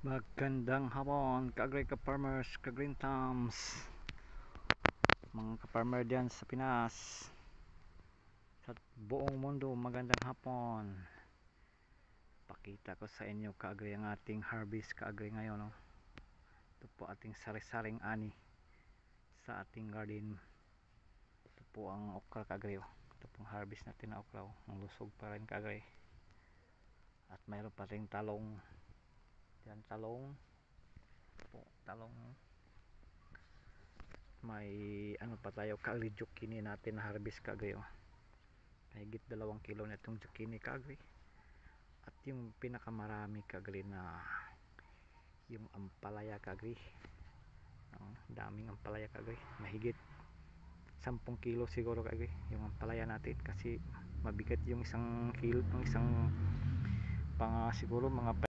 Magandang hapon ka-agri ka-farmers, ka-green thumbs, mga ka-farmer dyan sa Pinas, sa buong mundo. Magandang hapon. Pakita ko sa inyo ka-agri ang ating harvest ka-agri ngayon, no? Ito po ating sari-saring ani sa ating garden. Ito po ang okra ka-agri, oh. Ito pong harvest natin na okra, oh. Ang lusog pa rin ka-agri. At mayroon pa rin talong yan, talong po, talong. May ano pa tayo ka-agri, zucchini natin na harvest ka-agri, oh. Mahigit 2 kilo na itong zucchini ka-agri. At yung pinakamarami ka-agri na yung ampalaya ka-agri, daming ampalaya ka-agri, mahigit 10 kilo siguro ka-agri yung ampalaya natin, kasi mabigat yung isang kilo, yung isang siguro mga